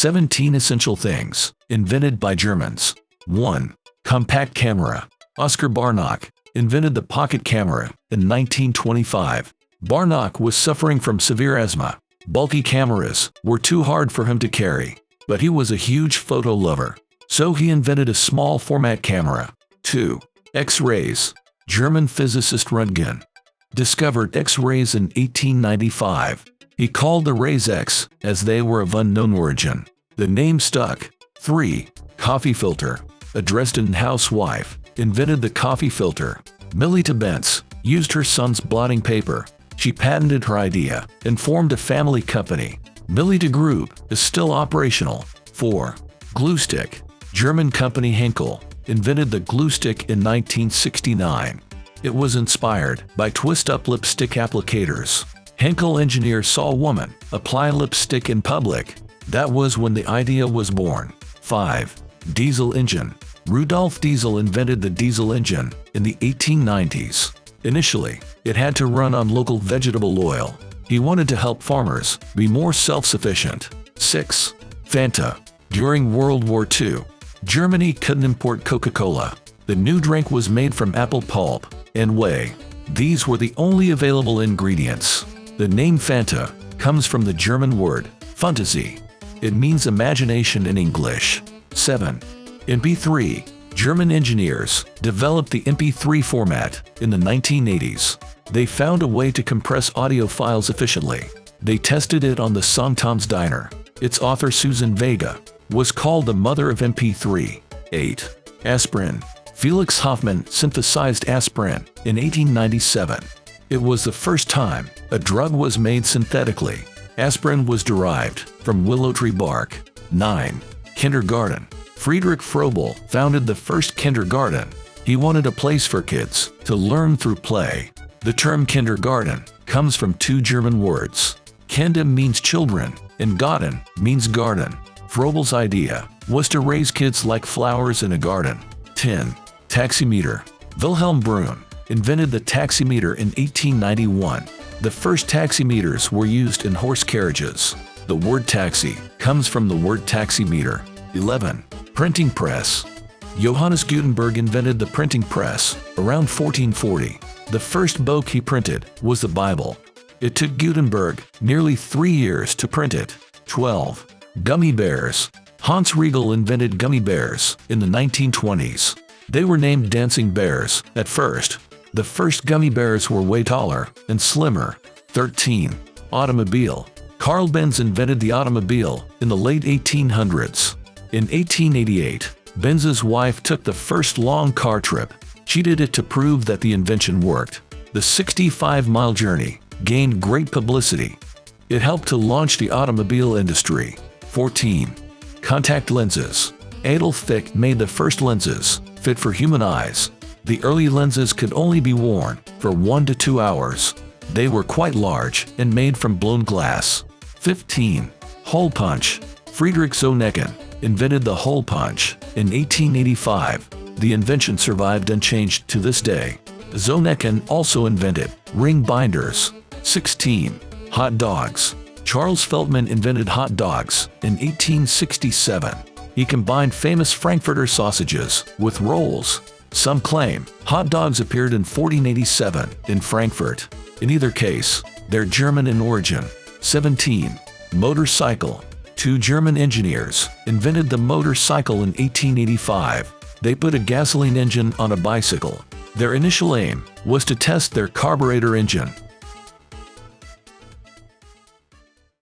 17 essential things invented by Germans. 1. Compact camera. Oskar Barnack invented the pocket camera in 1925. Barnack was suffering from severe asthma. Bulky cameras were too hard for him to carry, but he was a huge photo lover, so he invented a small format camera. 2. X-rays. German physicist Röntgen discovered X-rays in 1895. He called the rays X, as they were of unknown origin. The name stuck. 3. Coffee filter. A Dresden housewife invented the coffee filter. Millie Benz used her son's blotting paper. She patented her idea and formed a family company. Millie Group is still operational. 4. Glue stick. German company Henkel invented the glue stick in 1969. It was inspired by twist-up lipstick applicators. Henkel engineers saw a woman apply lipstick in public. That was when the idea was born. 5. Diesel engine. Rudolf Diesel invented the diesel engine in the 1890s. Initially, it had to run on local vegetable oil. He wanted to help farmers be more self-sufficient. 6. Fanta. During World War II, Germany couldn't import Coca-Cola. The new drink was made from apple pulp and whey. These were the only available ingredients. The name Fanta comes from the German word Fantasie. It means imagination in English. 7. MP3. German engineers developed the MP3 format in the 1980s. They found a way to compress audio files efficiently. They tested it on the song Tom's Diner. Its author Susan Vega was called the mother of MP3. 8. Aspirin. Felix Hoffmann synthesized aspirin in 1897. It was the first time a drug was made synthetically. Aspirin was derived from willow tree bark. 9. Kindergarten. Friedrich Froebel founded the first kindergarten. He wanted a place for kids to learn through play. The term kindergarten comes from two German words. Kinder means children, and Garten means garden. Froebel's idea was to raise kids like flowers in a garden. 10. Taximeter. Wilhelm Brunn invented the taximeter in 1891. The first taximeters were used in horse carriages. The word taxi comes from the word taximeter. 11. Printing press. Johannes Gutenberg invented the printing press around 1440. The first book he printed was the Bible. It took Gutenberg nearly 3 years to print it. 12. Gummy bears. Hans Riegel invented gummy bears in the 1920s. They were named dancing bears at first. The first gummy bears were way taller and slimmer. 13. Automobile. Carl Benz invented the automobile in the late 1800s. In 1888, Benz's wife took the first long car trip. She did it to prove that the invention worked. The 65-mile journey gained great publicity. It helped to launch the automobile industry. 14. Contact lenses. Adolf Fick made the first lenses fit for human eyes. The early lenses could only be worn for 1 to 2 hours. They were quite large and made from blown glass. 15. Hole punch. Friedrich Zonneken invented the hole punch in 1885. The invention survived unchanged to this day. Zonneken also invented ring binders. 16. Hot dogs. Charles Feldman invented hot dogs in 1867. He combined famous Frankfurter sausages with rolls. Some claim hot dogs appeared in 1487 in Frankfurt. In either case, they're German in origin. 17. Motorcycle. Two German engineers invented the motorcycle in 1885. They put a gasoline engine on a bicycle. Their initial aim was to test their carburetor engine.